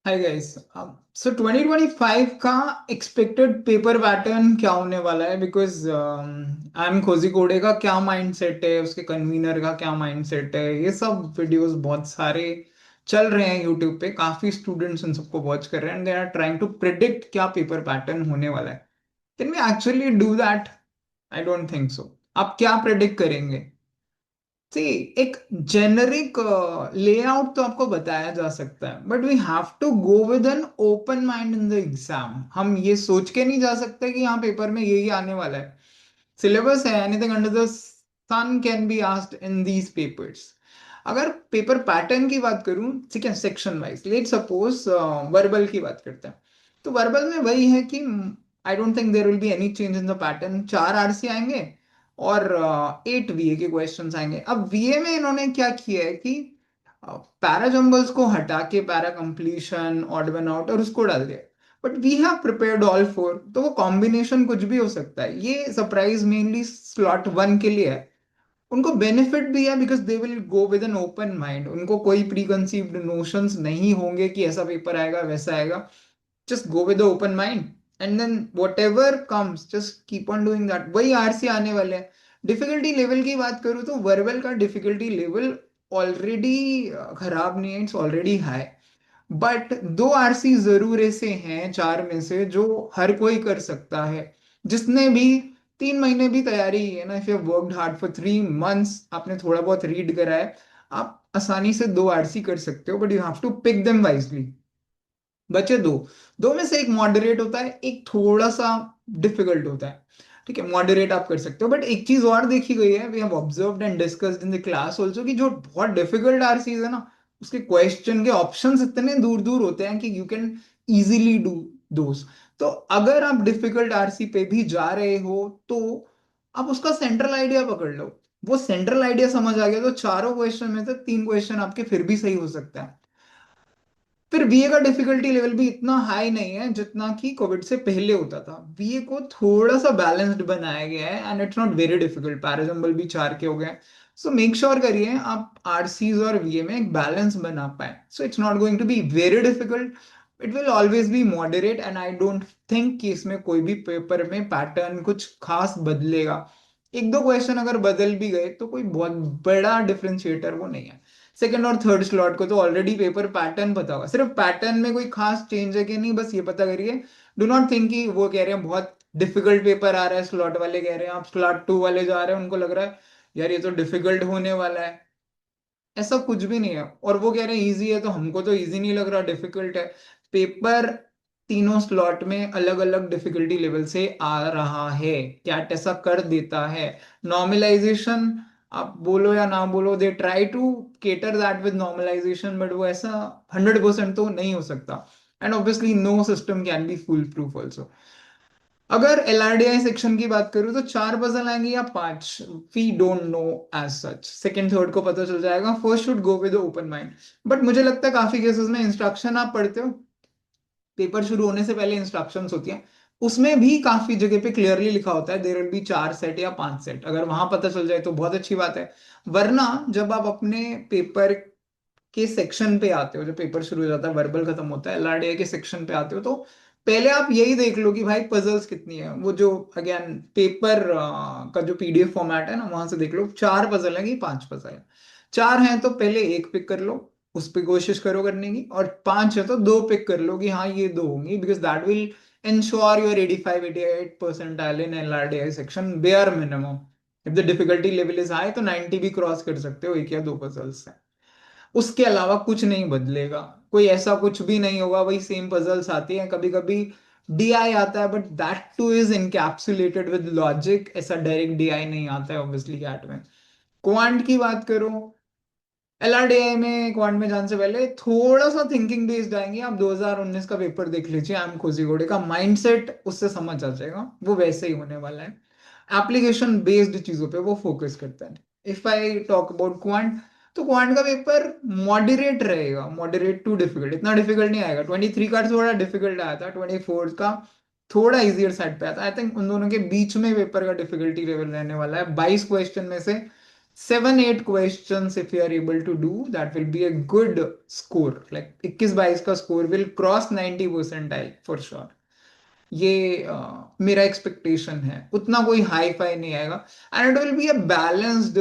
Hi guys. सो 2025 का expected paper pattern क्या होने वाला है? बिकॉज आई एम कोझिकोडे का क्या माइंडसेट है, उसके कन्वीनर का क्या माइंडसेट है, ये सब वीडियोस बहुत सारे चल रहे हैं यूट्यूब पे। काफी स्टूडेंट्स उन सबको वॉच कर रहे हैं and they are trying to predict क्या पेपर पैटर्न होने वाला है। Can we actually do that? I don't think so. आप क्या प्रिडिक्ट करेंगे? सी, एक जेनरिक लेआउट तो आपको बताया जा सकता है, but we have to go with an open mind in the exam. हम ये सोच के नहीं जा सकते कि यहाँ पेपर में यही आने वाला है। सिलेबस है, anything under the sun can be asked in these papers. अगर पेपर पैटर्न की बात करूं, ठीक है, section wise let suppose verbal की बात करते हैं। तो वर्बल में वही है कि I don't think there will be any change in the pattern. 4 RC आएंगे और 8 वीए के क्वेश्चंस आएंगे। अब वीए में इन्होंने क्या किया है कि पैरा जंबल्स को हटा के para completion, odd one out और उसको डाल दिया। But we have prepared all four, तो वो कॉम्बिनेशन कुछ भी हो सकता है। ये सरप्राइज मेनली स्लॉट 1 के लिए है। उनको बेनिफिट भी है because they will go with an open mind. उनको कोई प्री कंसीव्ड नोशंस नहीं होंगे कि ऐसा पेपर आएगा वैसा आएगा। Just go with open mind and then whatever comes just keep on doing that. वही आरसी आने वाले हैं। डिफिकल्टी लेवल की बात करूँ तो वर्बल का डिफिकल्टी लेवल ऑलरेडी खराब नहीं है, it's already high. But 2 RC जरूर ऐसे हैं 4 में से जो हर कोई कर सकता है। जिसने भी 3 महीने भी तैयारी की है ना, if you worked hard for 3 months, आपने थोड़ा बहुत रीड करा है, आप आसानी से 2 आरसी कर सकते हो। But you have to pick them wisely. बचे दो। दो में से एक मॉडरेट होता है, एक थोड़ा सा डिफिकल्ट होता है। ठीक है, मॉडरेट आप कर सकते हो। बट एक चीज और देखी गई है, we have observed and discussed in the class also, कि जो बहुत डिफिकल्ट आरसीज है ना, उसके क्वेश्चन के ऑप्शंस इतने दूर दूर होते हैं कि you can easily do those. तो अगर आप डिफिकल्ट आरसी पे भी जा रहे हो तो आप उसका सेंट्रल आइडिया पकड़ लो। वो सेंट्रल आइडिया समझ आ गया तो चारों क्वेश्चन में से 3 क्वेश्चन आपके फिर भी सही हो सकता है। फिर बीए का डिफिकल्टी लेवल भी इतना हाई नहीं है जितना कि कोविड से पहले होता था। बीए को थोड़ा सा बैलेंस्ड बनाया गया है and it's not very difficult. Parajumble भी 4 के हो गए। सो मेक श्योर करिए आप आरसीज और बीए में एक बैलेंस बना पाए। So it's not going to be very difficult. It will always be moderate and I don't think कि इसमें कोई भी पेपर में पैटर्न कुछ खास बदलेगा। एक दो क्वेश्चन अगर बदल भी गए तो कोई बहुत बड़ा डिफरेंशिएटर वो नहीं है। सेकंड और थर्ड स्लॉट को तो ऑलरेडी पेपर पैटर्न पता होगा। सिर्फ पैटर्न में कोई खास चेंज है कि नहीं, बस ये पता करिए। डू नॉट थिंक कि वो कह रहे हैं बहुत डिफिकल्ट पेपर आ रहा है, स्लॉट वाले कह रहे हैं, आप स्लॉट 2 वाले जा रहे हैं उनको लग रहा है यार ये तो डिफिकल्ट होने वाला है। ऐसा कुछ भी नहीं है। और वो कह रहे हैं इजी है तो हमको तो इजी नहीं लग रहा, डिफिकल्ट है। पेपर तीनों स्लॉट में अलग अलग डिफिकल्टी लेवल से आ रहा है। कैट ऐसा कर देता है। नॉर्मलाइजेशन आप बोलो या ना बोलो, they try to cater that with normalization, but वो ऐसा 100% तो नहीं हो सकता। And obviously no system can be full proof also. अगर एलआरडीआई सेक्शन की बात करूं तो 4 पजल आएंगे या 5, we don't know as such. Second third को पता चल जाएगा। First should go with open mind. But मुझे लगता है काफी केसेस में इंस्ट्रक्शन आप पढ़ते हो, पेपर शुरू होने से पहले इंस्ट्रक्शंस होती हैं, उसमें भी काफी जगह पे क्लियरली लिखा होता है देयर विल बी 4 सेट या 5 सेट। अगर वहां पता चल जाए तो बहुत अच्छी बात है। वरना जब आप अपने पेपर के सेक्शन पे आते हो, जब पेपर शुरू हो जाता है, वर्बल खत्म होता है, एलआरडीआई के सेक्शन पे आते हो, तो पहले आप यही देख लो कि भाई पजल्स कितनी है। वो जो अगेन पेपर का जो पीडीएफ फॉर्मेट है ना, वहां से देख लो 4 पजल है कि 5 पजल है। 4 हैं तो पहले एक पिक कर लो, उस पर कोशिश करो करने की। और 5 है तो दो पिक कर लो कि हाँ ये दो होंगी, because that will ensure your 85-88 percentile in LRDI section bare minimum. If the difficulty level is high तो 90 भी क्रॉस कर सकते हो एक या दो पजल्स से। उसके अलावा कुछ नहीं बदलेगा। कोई ऐसा कुछ भी नहीं होगा, वही सेम पजल्स आती हैं। कभी कभी डीआई आता है but that two is encapsulated with logic. ऐसा डायरेक्ट डीआई नहीं आता है ऑब्वियसली कैट में। क्वांट की बात करो, एलआरडीआई में क्वांट में जाने से पहले थोड़ा सा थिंकिंग बेस्ड आएंगे। आप 2019 का पेपर देख लीजिए, एम कोजिकोडे का माइंडसेट उससे समझ आ जाएगा, वो वैसे ही होने वाला है। एप्लीकेशन बेस्ड चीजों पे वो फोकस करता है। If I talk about quant, तो क्वांट का पेपर मॉडरेट रहेगा, मॉडरेट टू डिफिकल्ट। इतना डिफिकल्ट नहीं आएगा। 23 का थोड़ा डिफिकल्ट आया था, 24 का थोड़ा इजियर साइड पे आता। आई थिंक उन दोनों के बीच में पेपर का डिफिकल्टी लेवल रहने वाला है। 22 क्वेश्चन में से 7-8 questions if you are able to do, that will be a good score. Like 21-22 का score will cross 90 percentile for sure. ये मेरा एक्सपेक्टेशन है, उतना कोई हाई फाई नहीं आएगा. And it will be a balanced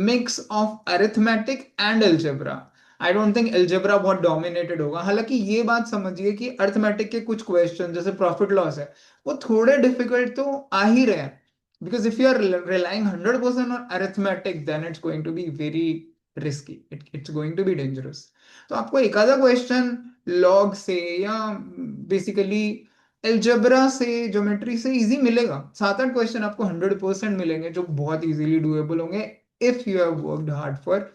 mix of arithmetic and algebra. I don't think algebra बहुत dominated होगा. हालांकि ये बात समझिए कि अरिथमेटिक के कुछ क्वेश्चन जैसे प्रॉफिट लॉस है, वो थोड़े डिफिकल्ट तो आ ही रहे हैं. Because if you are relying 100% on arithmetic, then it's going to be very risky. It's going to be dangerous. तो आपको एक आधा क्वेश्चन लॉग से या बेसिकली एल्जेब्रा से, ज्योमेट्री से इजी मिलेगा. 7-8 क्वेश्चन आपको 100% मिलेंगे जो बहुत इजीली डूएबल होंगे if you have worked hard for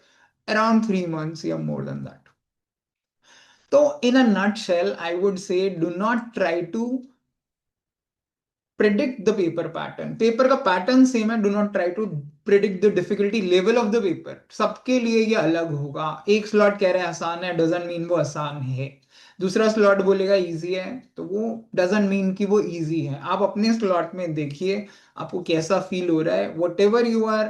around 3 months या मोर देन दैट. तो in a nutshell I would say do not try to predict the paper pattern. Paper का पैटर्न सेम है, do not try to predict the difficulty level of the paper. सबके लिए ये अलग होगा. एक slot कह रहा है आसान है, डजंट मीन वो आसान है. दूसरा स्लॉट बोलेगा इजी है, तो वो डजंट मीन कि वो इजी है. आप अपने स्लॉट में देखिए आपको कैसा फील हो रहा है. Whatever you are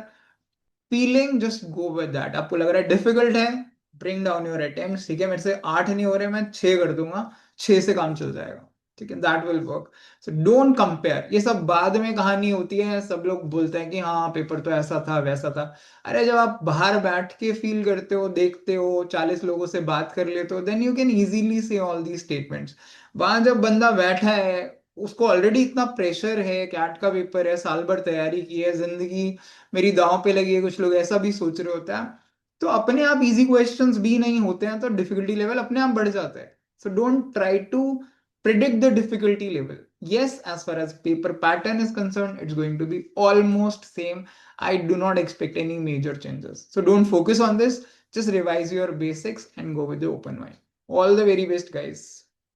feeling, just go with that. आपको लग रहा है डिफिकल्ट है, ब्रिंग डाउन योर अटेम्प्ट्स. ठीक है, मेरे से 8 नहीं हो रहे, मैं 6 कर दूंगा, 6 से काम चल जाएगा. ठीक है, that will work. So don't compare. ये सब बाद में कहानी होती है. सब लोग बोलते हैं कि हाँ पेपर तो ऐसा था वैसा था. अरे जब आप बाहर बैठ के फील करते हो, देखते हो, 40 लोगों से बात कर लेते हो, देन यू कैन इजीली से ऑल दी स्टेटमेंट्स. वहां जब बंदा बैठा है, उसको ऑलरेडी इतना प्रेशर है, कैट का पेपर है, साल भर तैयारी की है, जिंदगी मेरी दांव पे लगी है, कुछ लोग ऐसा भी सोच रहे होते हैं, तो अपने आप इजी क्वेश्चंस भी नहीं होते हैं, तो डिफिकल्टी लेवल अपने आप बढ़ जाता है. So don't try to predict the difficulty level. Yes, as far as paper pattern is concerned, it's going to be almost same. I do not expect any major changes. So don't focus on this. Just revise your basics and go with the open mind. All the very best, guys.